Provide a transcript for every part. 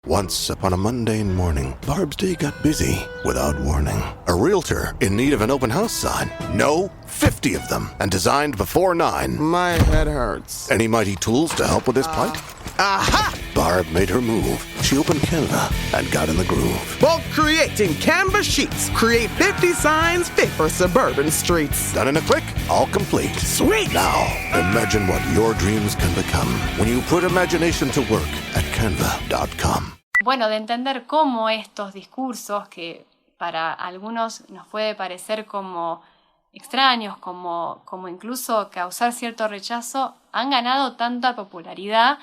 Once upon a mundane morning, Barb's day got busy without warning. A realtor in need of an open house sign. No, 50 of them, and designed before 9. My head hurts. Any mighty tools to help with this plight? Aha! Barb made her move. She opened Canva and got in the groove. Bulk creating Canva sheets. Create 50 signs fit for suburban streets. Done in a click, all complete. Sweet! Now, imagine what your dreams can become when you put imagination to work at canva.com. Bueno, de entender cómo estos discursos, que para algunos nos puede parecer como extraños, como incluso causar cierto rechazo, han ganado tanta popularidad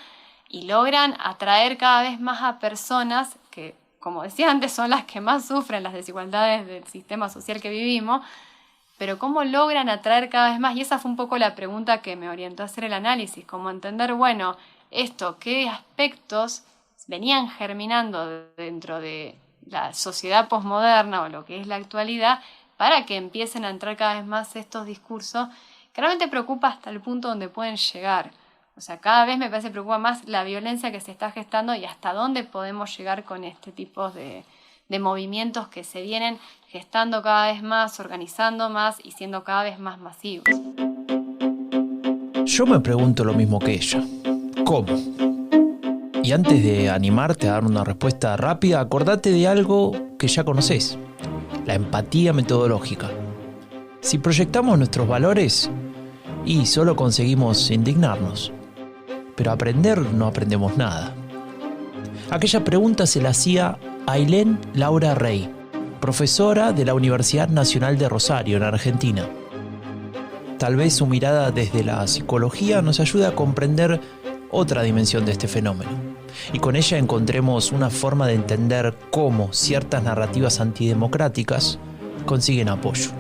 y logran atraer cada vez más a personas que, como decía antes, son las que más sufren las desigualdades del sistema social que vivimos, pero cómo logran atraer cada vez más, y esa fue un poco la pregunta que me orientó a hacer el análisis, como entender, bueno, esto, qué aspectos venían germinando dentro de la sociedad posmoderna o lo que es la actualidad para que empiecen a entrar cada vez más estos discursos que realmente preocupa hasta el punto donde pueden llegar. O sea, cada vez me parece que preocupa más la violencia que se está gestando y hasta dónde podemos llegar con este tipo de movimientos que se vienen gestando cada vez más, organizando más y siendo cada vez más masivos. Yo me pregunto lo mismo que ella. ¿Cómo? Y antes de animarte a dar una respuesta rápida, acordate de algo que ya conocés: la empatía metodológica. Si proyectamos nuestros valores, y solo conseguimos indignarnos. Pero aprender no aprendemos nada. Aquella pregunta se la hacía Ailén Laura Rey, profesora de la Universidad Nacional de Rosario, en Argentina. Tal vez su mirada desde la psicología nos ayude a comprender otra dimensión de este fenómeno, y con ella encontremos una forma de entender cómo ciertas narrativas antidemocráticas consiguen apoyo.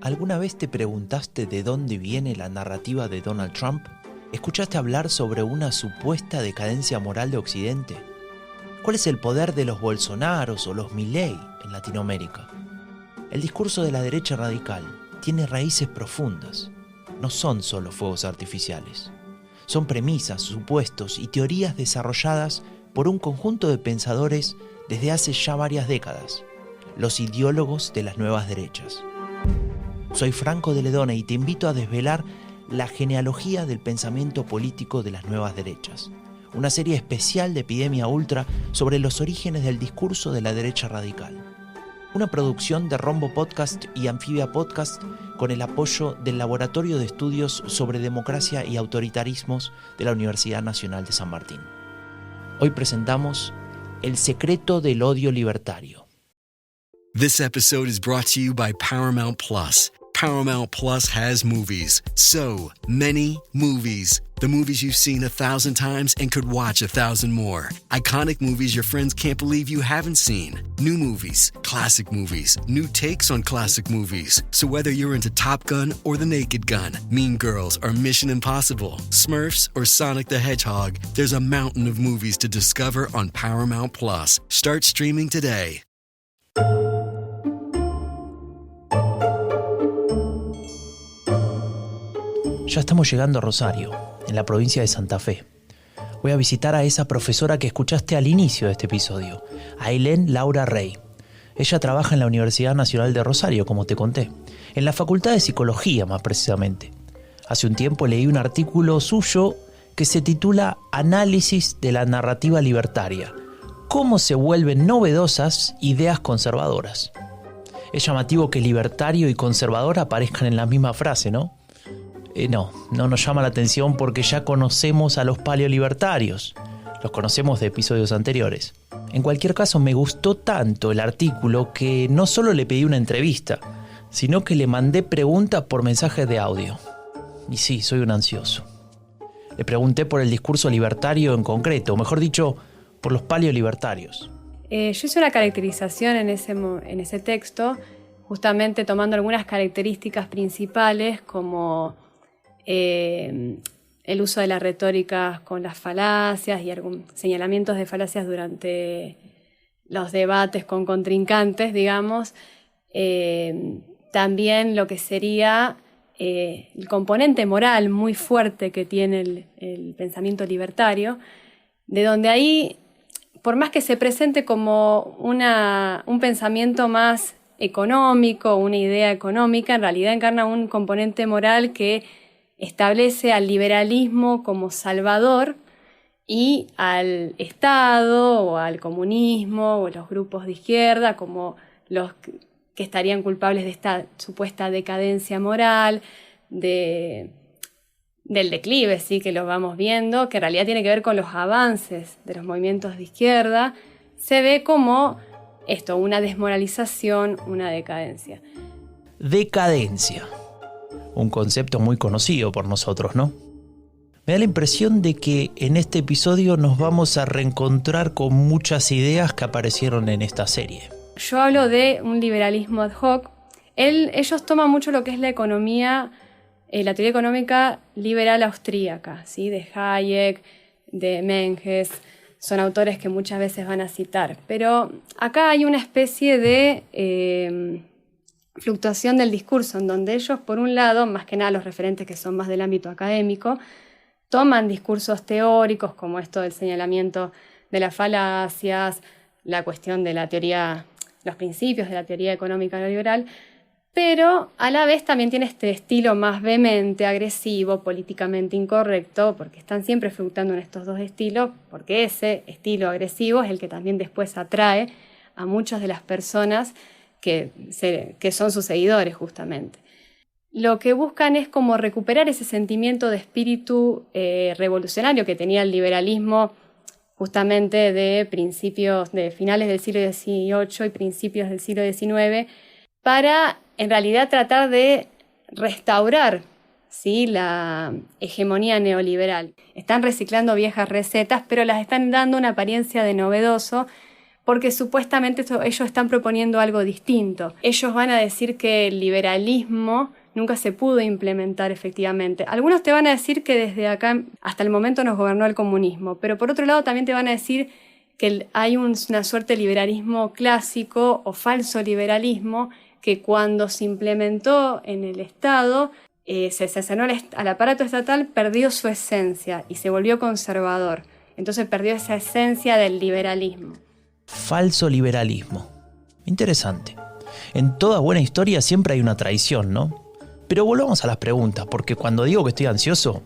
¿Alguna vez te preguntaste de dónde viene la narrativa de Donald Trump? ¿Escuchaste hablar sobre una supuesta decadencia moral de Occidente? ¿Cuál es el poder de los Bolsonaros o los Milei en Latinoamérica? El discurso de la derecha radical tiene raíces profundas. No son solo fuegos artificiales. Son premisas, supuestos y teorías desarrolladas por un conjunto de pensadores desde hace ya varias décadas, los ideólogos de las nuevas derechas. Soy Franco de Ledona y te invito a desvelar la genealogía del pensamiento político de las nuevas derechas, una serie especial de Epidemia Ultra sobre los orígenes del discurso de la derecha radical. Una producción de Rombo Podcast y Anfibia Podcast con el apoyo del Laboratorio de Estudios sobre Democracia y Autoritarismos de la Universidad Nacional de San Martín. Hoy presentamos El secreto del odio libertario. This episode is brought to you by Paramount Plus. Paramount Plus has movies. So many movies. The movies you've seen 1,000 times and could watch 1,000 more. Iconic movies your friends can't believe you haven't seen. New movies, classic movies, new takes on classic movies. So whether you're into Top Gun or The Naked Gun, Mean Girls or Mission Impossible, Smurfs or Sonic the Hedgehog, there's a mountain of movies to discover on Paramount Plus. Start streaming today. Ya estamos llegando a Rosario, en la provincia de Santa Fe. Voy a visitar a esa profesora que escuchaste al inicio de este episodio, Ailén Laura Rey. Ella trabaja en la Universidad Nacional de Rosario, como te conté, en la Facultad de Psicología más precisamente. Hace un tiempo leí un artículo suyo que se titula Análisis de la narrativa libertaria: cómo se vuelven novedosas ideas conservadoras. Es llamativo que libertario y conservador aparezcan en la misma frase, ¿no? No nos llama la atención porque ya conocemos a los paleolibertarios. Los conocemos de episodios anteriores. En cualquier caso, me gustó tanto el artículo que no solo le pedí una entrevista, sino que le mandé preguntas por mensaje de audio. Y sí, soy un ansioso. Le pregunté por el discurso libertario en concreto, o mejor dicho, por los paleolibertarios. Yo hice una caracterización en ese texto, justamente tomando algunas características principales como el uso de la retórica con las falacias y algunos señalamientos de falacias durante los debates con contrincantes, digamos. También lo que sería el componente moral muy fuerte que tiene el pensamiento libertario, de donde ahí, por más que se presente como un pensamiento más económico, una idea económica, en realidad encarna un componente moral que establece al liberalismo como salvador y al Estado o al comunismo o los grupos de izquierda como los que estarían culpables de esta supuesta decadencia moral, del declive, sí, que lo vamos viendo, que en realidad tiene que ver con los avances de los movimientos de izquierda, se ve como esto, una desmoralización, una decadencia. Decadencia. Un concepto muy conocido por nosotros, ¿no? Me da la impresión de que en este episodio nos vamos a reencontrar con muchas ideas que aparecieron en esta serie. Yo hablo de un liberalismo ad hoc. Ellos toman mucho lo que es la economía, la teoría económica liberal austríaca, ¿sí? De Hayek, de Menges, son autores que muchas veces van a citar. Pero acá hay una especie de fluctuación del discurso, en donde ellos, por un lado, más que nada los referentes que son más del ámbito académico, toman discursos teóricos como esto del señalamiento de las falacias, la cuestión de la teoría, los principios de la teoría económica neoliberal, pero a la vez también tiene este estilo más vehemente, agresivo, políticamente incorrecto, porque están siempre fluctuando en estos dos estilos, porque ese estilo agresivo es el que también después atrae a muchas de las personas que son sus seguidores justamente. Lo que buscan es como recuperar ese sentimiento de espíritu revolucionario que tenía el liberalismo justamente de principios, de finales del siglo XVIII y principios del siglo XIX, para en realidad tratar de restaurar, ¿sí?, la hegemonía neoliberal. Están reciclando viejas recetas, pero las están dando una apariencia de novedoso, porque supuestamente ellos están proponiendo algo distinto. Ellos van a decir que el liberalismo nunca se pudo implementar efectivamente. Algunos te van a decir que desde acá hasta el momento nos gobernó el comunismo, pero por otro lado también te van a decir que hay una suerte de liberalismo clásico o falso liberalismo que cuando se implementó en el Estado, se cercenó al aparato estatal, perdió su esencia y se volvió conservador. Entonces perdió esa esencia del liberalismo. Falso liberalismo. Interesante. En toda buena historia siempre hay una traición, ¿no? Pero volvamos a las preguntas, porque cuando digo que estoy ansioso,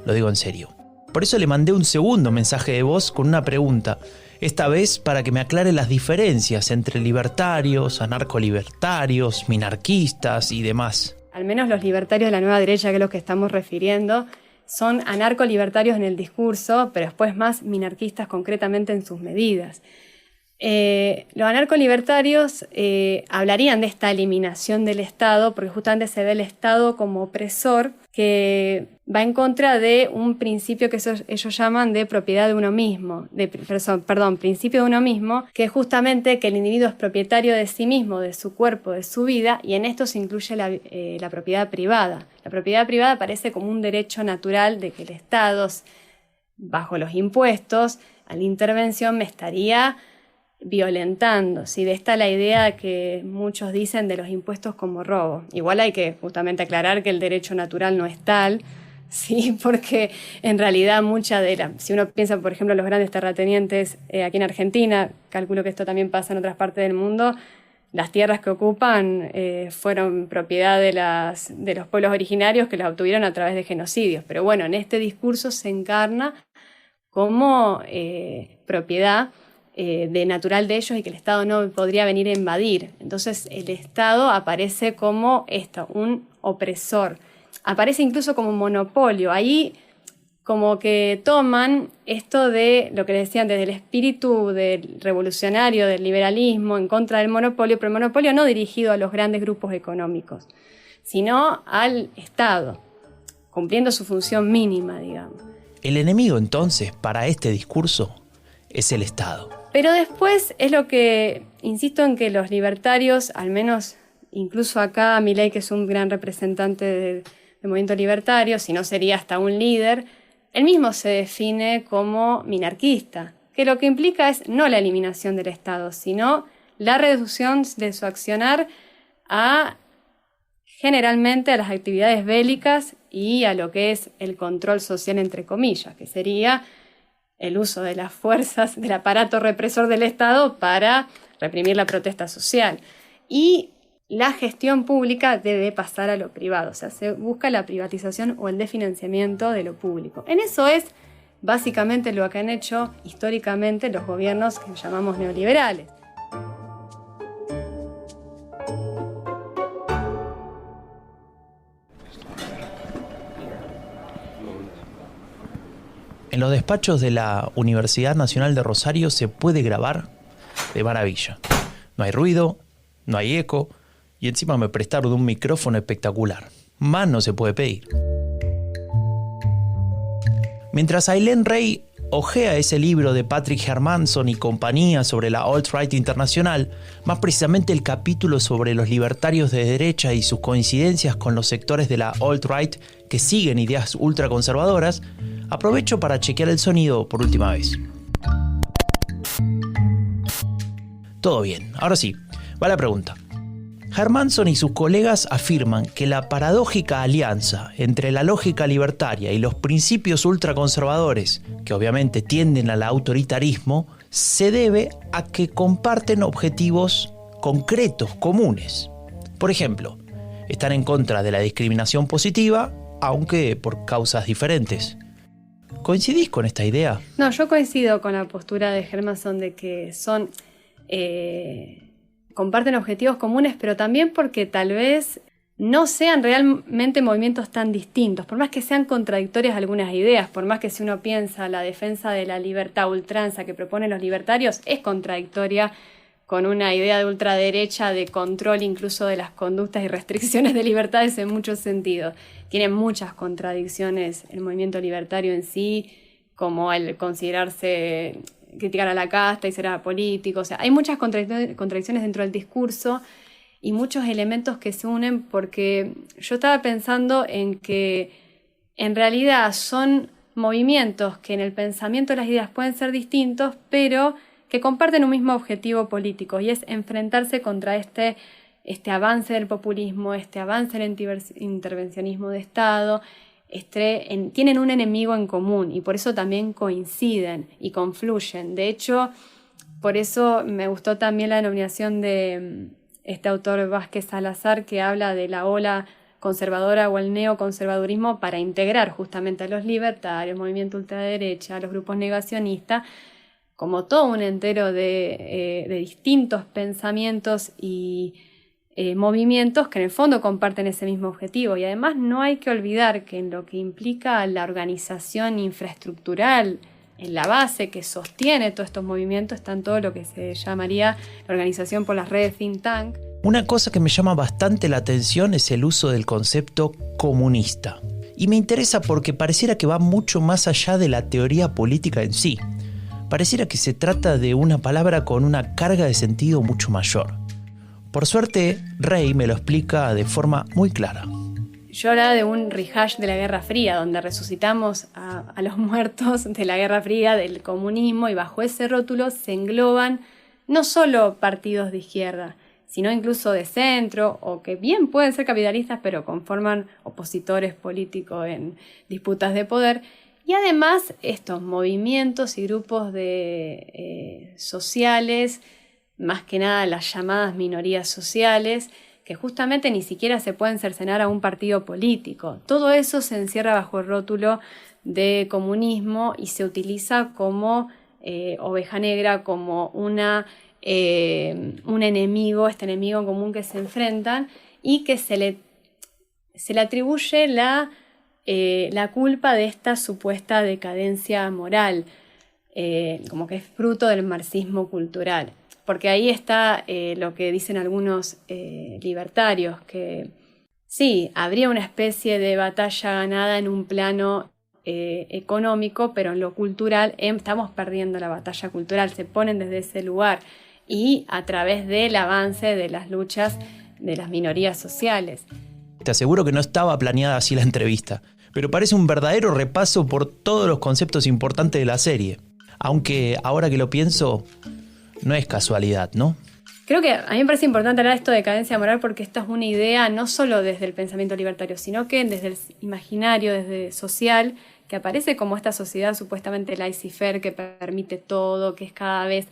lo digo en serio. Por eso le mandé un segundo mensaje de voz con una pregunta, esta vez para que me aclare las diferencias entre libertarios, anarcolibertarios, minarquistas y demás. Al menos los libertarios de la nueva derecha, que es lo que estamos refiriendo, son anarcolibertarios en el discurso, pero después más minarquistas concretamente en sus medidas. Los anarcolibertarios hablarían de esta eliminación del Estado, porque justamente se ve el Estado como opresor que va en contra de un principio que ellos llaman de propiedad de uno mismo, principio de uno mismo, que es justamente que el individuo es propietario de sí mismo, de su cuerpo, de su vida, y en esto se incluye la propiedad privada. La propiedad privada aparece como un derecho natural de que el Estado, bajo los impuestos, a la intervención me estaría violentando, ¿sí? De esta la idea que muchos dicen de los impuestos como robo. Igual hay que justamente aclarar que el derecho natural no es tal, ¿sí? Porque en realidad si uno piensa, por ejemplo, en los grandes terratenientes aquí en Argentina, calculo que esto también pasa en otras partes del mundo, las tierras que ocupan fueron propiedad de los pueblos originarios que las obtuvieron a través de genocidios. Pero bueno, en este discurso se encarna como propiedad de natural de ellos y que el Estado no podría venir a invadir. Entonces el Estado aparece como un opresor, aparece incluso como un monopolio. Ahí como que toman esto de lo que decían desde el espíritu del revolucionario, del liberalismo, en contra del monopolio, pero el monopolio no dirigido a los grandes grupos económicos, sino al Estado, cumpliendo su función mínima, digamos. El enemigo entonces para este discurso es el Estado. Pero después es lo que, insisto en que los libertarios, al menos incluso acá Milei, que es un gran representante del movimiento libertario, si no sería hasta un líder, él mismo se define como minarquista, que lo que implica es no la eliminación del Estado, sino la reducción de su accionar a generalmente a las actividades bélicas y a lo que es el control social, entre comillas, que sería el uso de las fuerzas del aparato represor del Estado para reprimir la protesta social. Y la gestión pública debe pasar a lo privado, o sea, se busca la privatización o el desfinanciamiento de lo público. En eso es básicamente lo que han hecho históricamente los gobiernos que llamamos neoliberales. En los despachos de la Universidad Nacional de Rosario se puede grabar de maravilla. No hay ruido, no hay eco y encima me prestaron un micrófono espectacular. Más no se puede pedir. Mientras Aylén Rey ojea ese libro de Patrick Hermanson y compañía sobre la alt-right internacional, más precisamente el capítulo sobre los libertarios de derecha y sus coincidencias con los sectores de la alt-right que siguen ideas ultraconservadoras, aprovecho para chequear el sonido por última vez. Todo bien, ahora sí, va la pregunta. Hermanson y sus colegas afirman que la paradójica alianza entre la lógica libertaria y los principios ultraconservadores, que obviamente tienden al autoritarismo, se debe a que comparten objetivos concretos, comunes. Por ejemplo, están en contra de la discriminación positiva, aunque por causas diferentes. ¿Coincidís con esta idea? No, yo coincido con la postura de Hermanson de que son... comparten objetivos comunes, pero también porque tal vez no sean realmente movimientos tan distintos, por más que sean contradictorias algunas ideas, por más que si uno piensa la defensa de la libertad a ultranza que proponen los libertarios es contradictoria con una idea de ultraderecha de control incluso de las conductas y restricciones de libertades en muchos sentidos. Tiene muchas contradicciones el movimiento libertario en sí, como el considerarse... criticar a la casta y ser apolítico, o sea, hay muchas contradicciones dentro del discurso y muchos elementos que se unen porque yo estaba pensando en que en realidad son movimientos que en el pensamiento de las ideas pueden ser distintos, pero que comparten un mismo objetivo político y es enfrentarse contra este avance del populismo, este avance del intervencionismo de Estado. Tienen un enemigo en común y por eso también coinciden y confluyen. De hecho, por eso me gustó también la denominación de este autor Vázquez Salazar que habla de la ola conservadora o el neoconservadurismo para integrar justamente a los libertarios, movimiento ultraderecha, a los grupos negacionistas, como todo un entero de distintos pensamientos y movimientos que en el fondo comparten ese mismo objetivo. Y además no hay que olvidar que en lo que implica la organización infraestructural, en la base que sostiene todos estos movimientos, está en todo lo que se llamaría la organización por las redes think tank. Una cosa que me llama bastante la atención es el uso del concepto comunista. Y me interesa porque pareciera que va mucho más allá de la teoría política en sí. Pareciera que se trata de una palabra con una carga de sentido mucho mayor. Por suerte, Rey me lo explica de forma muy clara. Yo hablaba de un rehash de la Guerra Fría, donde resucitamos a los muertos de la Guerra Fría, del comunismo, y bajo ese rótulo se engloban no solo partidos de izquierda, sino incluso de centro, o que bien pueden ser capitalistas, pero conforman opositores políticos en disputas de poder. Y además estos movimientos y grupos sociales, más que nada las llamadas minorías sociales, que justamente ni siquiera se pueden cercenar a un partido político. Todo eso se encierra bajo el rótulo de comunismo y se utiliza como oveja negra, como un enemigo, este enemigo en común que se enfrentan y que se le atribuye la culpa de esta supuesta decadencia moral, como que es fruto del marxismo cultural. Porque ahí está lo que dicen algunos libertarios, que sí, habría una especie de batalla ganada en un plano económico, pero en lo cultural estamos perdiendo la batalla cultural, se ponen desde ese lugar y a través del avance de las luchas de las minorías sociales. Te aseguro que no estaba planeada así la entrevista, pero parece un verdadero repaso por todos los conceptos importantes de la serie. Aunque ahora que lo pienso... no es casualidad, ¿no? Creo que a mí me parece importante hablar de esto de decadencia moral porque esta es una idea no solo desde el pensamiento libertario, sino que desde el imaginario, desde el social, que aparece como esta sociedad supuestamente laissez-faire que permite todo, que es cada vez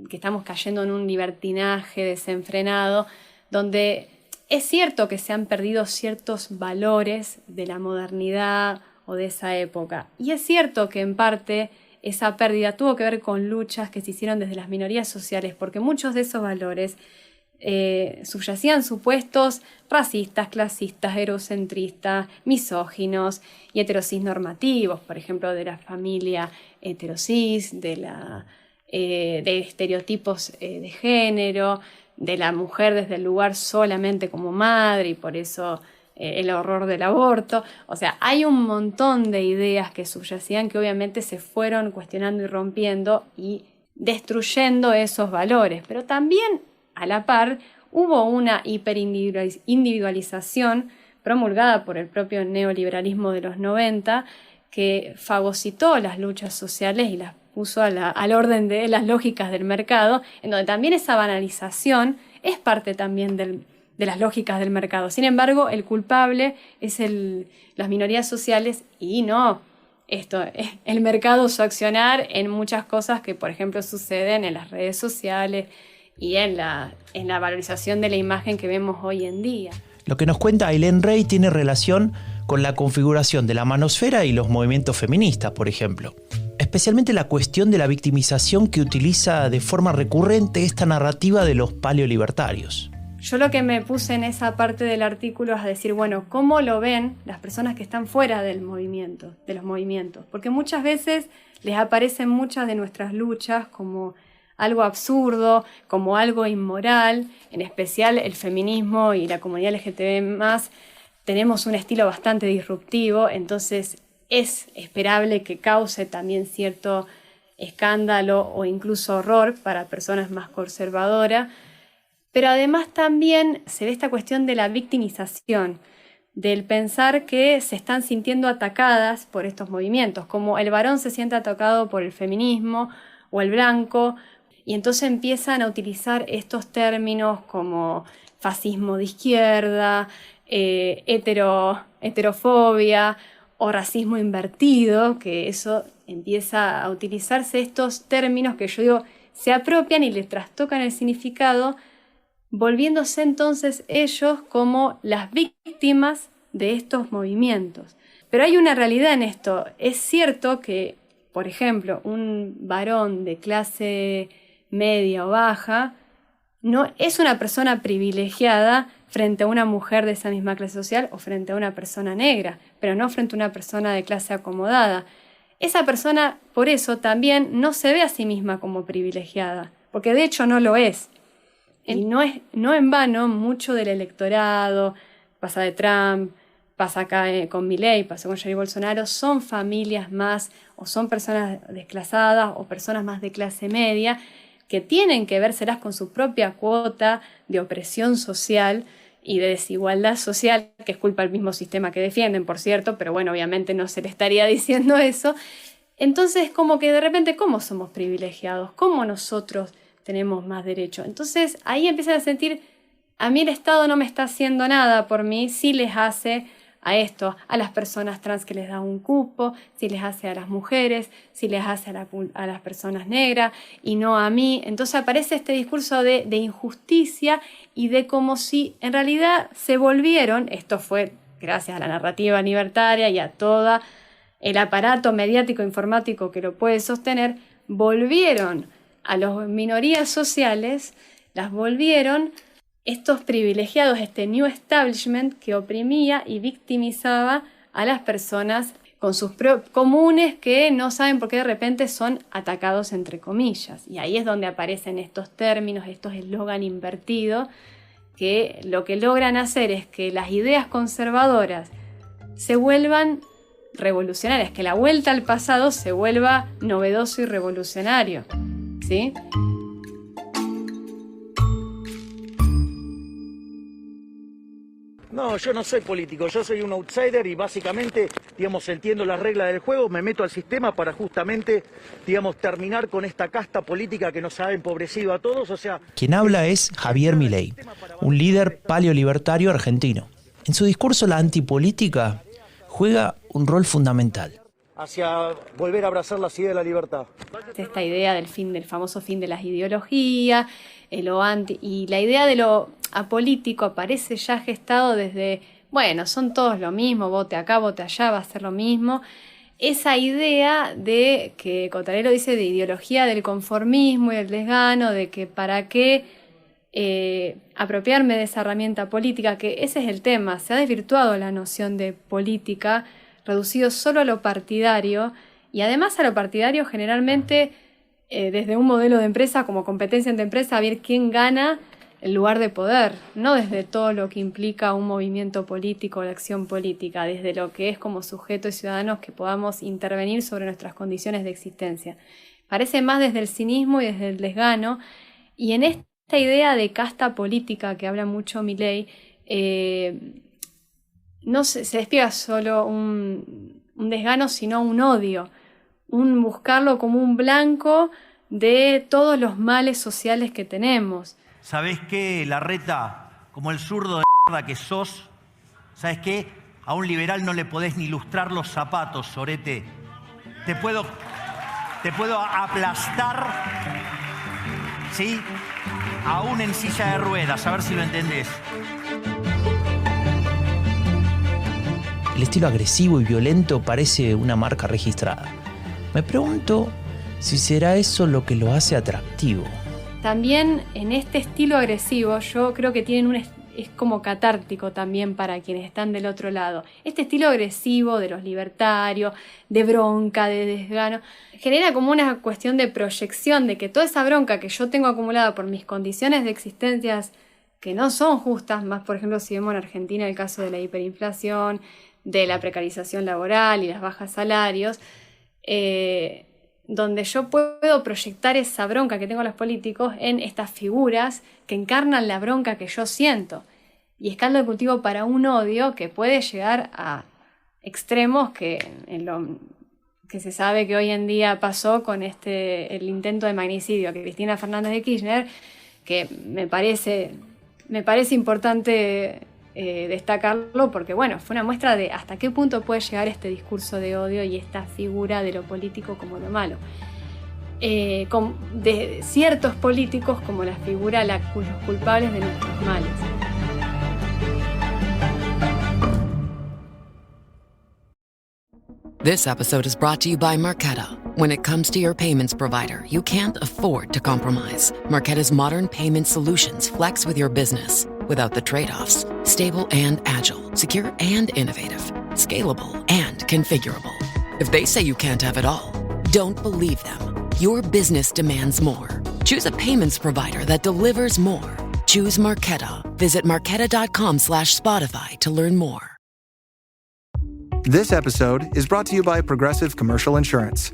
que estamos cayendo en un libertinaje desenfrenado, donde es cierto que se han perdido ciertos valores de la modernidad o de esa época. Y es cierto que en parte esa pérdida tuvo que ver con luchas que se hicieron desde las minorías sociales, porque muchos de esos valores subyacían supuestos racistas, clasistas, eurocentristas, misóginos y heterosis normativos, por ejemplo, de la familia heterosis, de estereotipos de género, de la mujer desde el lugar solamente como madre y por eso el horror del aborto. O sea, hay un montón de ideas que subyacían que obviamente se fueron cuestionando y rompiendo y destruyendo esos valores, pero también a la par hubo una hiperindividualización promulgada por el propio neoliberalismo de los 90 que fagocitó las luchas sociales y las puso al orden de las lógicas del mercado, en donde también esa banalización es parte también de las lógicas del mercado. Sin embargo, el culpable es las minorías sociales y no el mercado, su accionar en muchas cosas que, por ejemplo, suceden en las redes sociales y en la valorización de la imagen que vemos hoy en día. Lo que nos cuenta Ailén Rey tiene relación con la configuración de la manosfera y los movimientos feministas, por ejemplo. Especialmente la cuestión de la victimización que utiliza de forma recurrente esta narrativa de los paleolibertarios. Yo lo que me puse en esa parte del artículo es decir, bueno, ¿cómo lo ven las personas que están fuera de los movimientos? Porque muchas veces les aparecen muchas de nuestras luchas como algo absurdo, como algo inmoral, en especial el feminismo y la comunidad LGTB+, tenemos un estilo bastante disruptivo, entonces es esperable que cause también cierto escándalo o incluso horror para personas más conservadoras, pero además también se ve esta cuestión de la victimización, del pensar que se están sintiendo atacadas por estos movimientos, como el varón se siente atacado por el feminismo o el blanco, y entonces empiezan a utilizar estos términos como fascismo de izquierda, heterofobia o racismo invertido, que eso empieza a utilizarse estos términos que yo digo se apropian y les trastocan el significado, volviéndose entonces ellos como las víctimas de estos movimientos. Pero hay una realidad en esto. Es cierto que, por ejemplo, un varón de clase media o baja no es una persona privilegiada frente a una mujer de esa misma clase social o frente a una persona negra, pero no frente a una persona de clase acomodada. Esa persona, por eso, también no se ve a sí misma como privilegiada, porque de hecho no lo es. Y no en vano, mucho del electorado, pasa de Trump, pasa acá con Milei, pasa con Jair Bolsonaro, son familias más, o son personas desclasadas, o personas más de clase media, que tienen que vérselas con su propia cuota de opresión social y de desigualdad social, que es culpa del mismo sistema que defienden, por cierto, pero bueno, obviamente no se le estaría diciendo eso. Entonces, como que de repente, ¿cómo somos privilegiados? ¿Cómo nosotros tenemos más derecho? Entonces, ahí empiezan a sentir, a mí el Estado no me está haciendo nada por mí, sí les hace a esto, a las personas trans que les da un cupo, si les hace a las mujeres, si les hace a las personas negras y no a mí. Entonces aparece este discurso de injusticia y de como si en realidad se volvieron, esto fue gracias a la narrativa libertaria y a todo el aparato mediático informático que lo puede sostener, volvieron a las minorías sociales, las volvieron estos privilegiados, este New Establishment que oprimía y victimizaba a las personas con sus comunes que no saben por qué de repente son atacados entre comillas. Y ahí es donde aparecen estos términos, estos eslogan invertidos, que lo que logran hacer es que las ideas conservadoras se vuelvan revolucionarias, que la vuelta al pasado se vuelva novedoso y revolucionario, ¿sí? No, yo no soy político, yo soy un outsider y básicamente, digamos, entiendo las reglas del juego, me meto al sistema para justamente, digamos, terminar con esta casta política que nos ha empobrecido a todos, o sea... Quien habla es Javier Milei, un líder paleolibertario argentino. En su discurso la antipolítica juega un rol fundamental. Hacia volver a abrazar las ideas de la libertad. Esta idea del famoso fin de las ideologías, lo anti, y la idea de lo apolítico aparece ya gestado desde, bueno, son todos lo mismo, vote acá, vote allá, va a ser lo mismo. Esa idea de que Cottarello dice de ideología del conformismo y del desgano, de que para qué apropiarme de esa herramienta política, que ese es el tema, se ha desvirtuado la noción de política, reducido solo a lo partidario, y además a lo partidario generalmente desde un modelo de empresa como competencia entre empresas, a ver quién gana el lugar de poder, no desde todo lo que implica un movimiento político o la acción política, desde lo que es como sujetos y ciudadanos que podamos intervenir sobre nuestras condiciones de existencia. Parece más desde el cinismo y desde el desgano, y en esta idea de casta política que habla mucho Milei, no se despiega solo un desgano, sino un odio, un buscarlo como un blanco de todos los males sociales que tenemos. ¿Sabés qué, Larreta? Como el zurdo de mierda que sos, ¿sabés qué? A un liberal no le podés ni lustrar los zapatos, sorete. Te puedo aplastar, ¿sí? Aún en silla de ruedas, a ver si lo entendés. El estilo agresivo y violento parece una marca registrada. Me pregunto si será eso lo que lo hace atractivo. También en este estilo agresivo yo creo que es como catártico también para quienes están del otro lado. Este estilo agresivo de los libertarios, de bronca, de desgano, genera como una cuestión de proyección de que toda esa bronca que yo tengo acumulada por mis condiciones de existencias que no son justas, más por ejemplo si vemos en Argentina el caso de la hiperinflación, de la precarización laboral y las bajas salarios, donde yo puedo proyectar esa bronca que tengo a los políticos en estas figuras que encarnan la bronca que yo siento. Y es caldo de cultivo para un odio que puede llegar a extremos que se sabe que hoy en día pasó con el intento de magnicidio que Cristina Fernández de Kirchner, que me parece importante destacarlo porque, bueno, fue una muestra de hasta qué punto puede llegar este discurso de odio y esta figura de lo político como lo malo. De ciertos políticos como la figura los culpables de nuestros males. This episode is brought to you by Marqeta. When it comes to your payments provider, you can't afford to compromise. Marqeta's modern payment solutions flex with your business without the trade-offs. Stable and agile, secure and innovative, scalable and configurable. If they say you can't have it all, don't believe them. Your business demands more. Choose a payments provider that delivers more. Choose Marqeta. Visit marqeta.com/Spotify to learn more. This episode is brought to you by Progressive Commercial Insurance.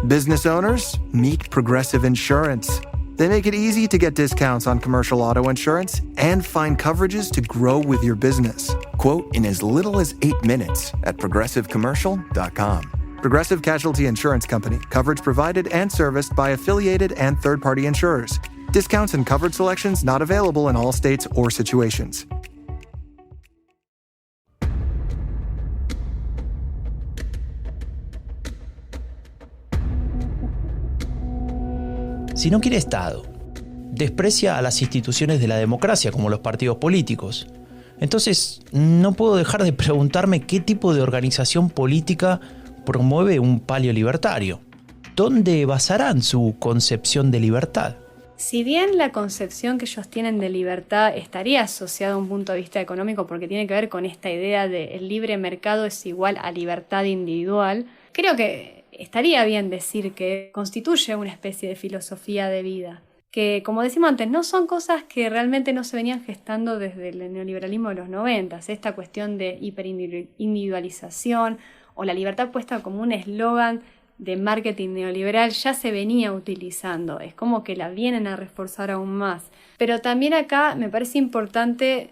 Business owners, meet Progressive Insurance. They make it easy to get discounts on commercial auto insurance and find coverages to grow with your business. Quote in as little as 8 minutes at progressivecommercial.com. Progressive Casualty Insurance Company. Coverage provided and serviced by affiliated and third-party insurers. Discounts and coverage selections not available in all states or situations. Si no quiere Estado, desprecia a las instituciones de la democracia como los partidos políticos. Entonces, no puedo dejar de preguntarme qué tipo de organización política promueve un paleolibertario. ¿Dónde basarán su concepción de libertad? Si bien la concepción que ellos tienen de libertad estaría asociada a un punto de vista económico porque tiene que ver con esta idea de el libre mercado es igual a libertad individual, creo que estaría bien decir que constituye una especie de filosofía de vida. Que, como decimos antes, no son cosas que realmente no se venían gestando desde el neoliberalismo de los 90. Esta cuestión de hiperindividualización o la libertad puesta como un eslogan de marketing neoliberal ya se venía utilizando. Es como que la vienen a reforzar aún más. Pero también acá me parece importante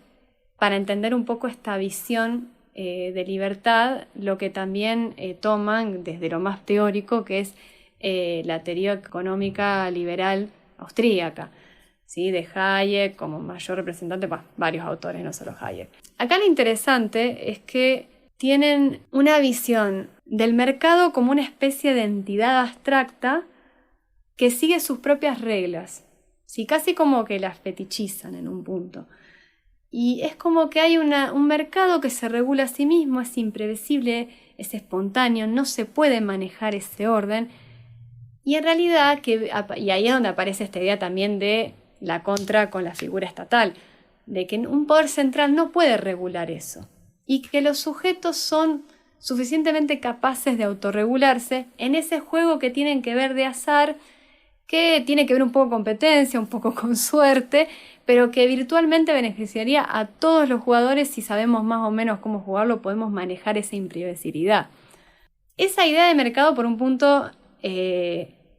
para entender un poco esta visión de libertad, lo que también toman desde lo más teórico, que es la teoría económica liberal austríaca, ¿sí? De Hayek como mayor representante, varios autores, no solo Hayek. Acá lo interesante es que tienen una visión del mercado como una especie de entidad abstracta que sigue sus propias reglas, ¿sí? Casi como que las fetichizan en un punto. Y es como que hay un mercado que se regula a sí mismo, es imprevisible, es espontáneo, no se puede manejar ese orden. Y en realidad, y ahí es donde aparece esta idea también de la contra con la figura estatal, de que un poder central no puede regular eso. Y que los sujetos son suficientemente capaces de autorregularse en ese juego que tienen que ver de azar, que tiene que ver un poco con competencia, un poco con suerte, pero que virtualmente beneficiaría a todos los jugadores si sabemos más o menos cómo jugarlo, podemos manejar esa imprevisibilidad. Esa idea de mercado, por un punto,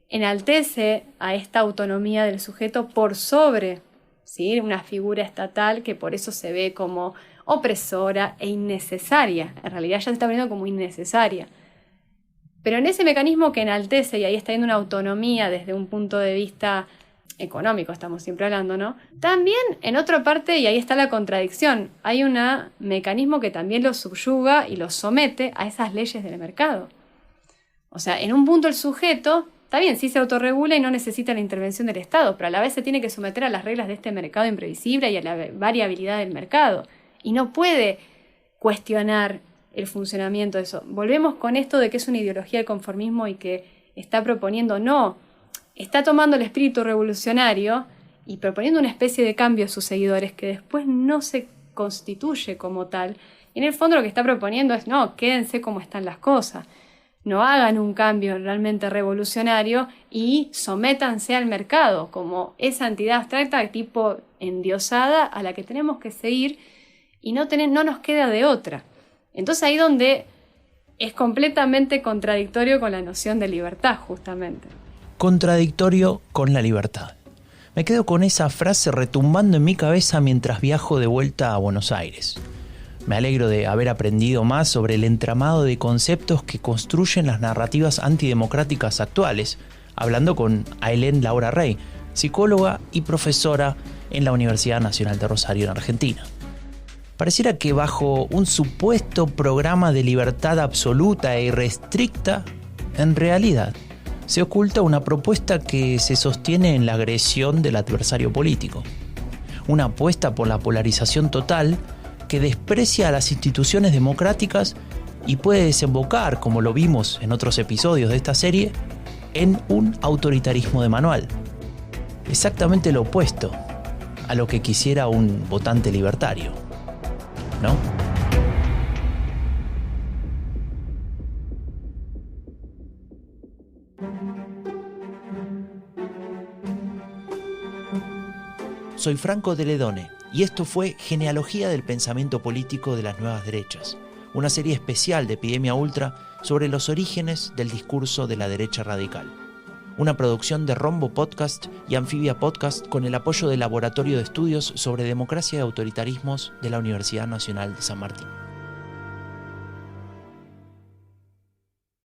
enaltece a esta autonomía del sujeto por sobre, ¿sí? Una figura estatal que por eso se ve como opresora e innecesaria. En realidad ya se está viendo como innecesaria. Pero en ese mecanismo que enaltece, y ahí está viendo una autonomía desde un punto de vista económico, estamos siempre hablando, ¿no? También en otra parte, y ahí está la contradicción, hay un mecanismo que también lo subyuga y lo somete a esas leyes del mercado. O sea, en un punto el sujeto, está bien, sí se autorregula y no necesita la intervención del Estado, pero a la vez se tiene que someter a las reglas de este mercado imprevisible y a la variabilidad del mercado. Y no puede cuestionar el funcionamiento de eso. Volvemos con esto de que es una ideología del conformismo y que está proponiendo, no, está tomando el espíritu revolucionario y proponiendo una especie de cambio a sus seguidores que después no se constituye como tal. Y en el fondo lo que está proponiendo es, no, quédense como están las cosas. No hagan un cambio realmente revolucionario y sométanse al mercado como esa entidad abstracta de tipo endiosada a la que tenemos que seguir y no nos queda de otra. Entonces ahí donde es completamente contradictorio con la noción de libertad, justamente. Contradictorio con la libertad. Me quedo con esa frase retumbando en mi cabeza mientras viajo de vuelta a Buenos Aires. Me alegro de haber aprendido más sobre el entramado de conceptos que construyen las narrativas antidemocráticas actuales, hablando con Ailén Laura Rey, psicóloga y profesora en la Universidad Nacional de Rosario en Argentina. Pareciera que bajo un supuesto programa de libertad absoluta e irrestricta, en realidad se oculta una propuesta que se sostiene en la agresión del adversario político. Una apuesta por la polarización total que desprecia a las instituciones democráticas y puede desembocar, como lo vimos en otros episodios de esta serie, en un autoritarismo de manual. Exactamente lo opuesto a lo que quisiera un votante libertario, ¿no? Soy Franco de Ledone y esto fue Genealogía del Pensamiento Político de las Nuevas Derechas, una serie especial de Epidemia Ultra sobre los orígenes del discurso de la derecha radical. Una producción de Rombo Podcast y Anfibia Podcast con el apoyo del Laboratorio de Estudios sobre Democracia y Autoritarismos de la Universidad Nacional de San Martín.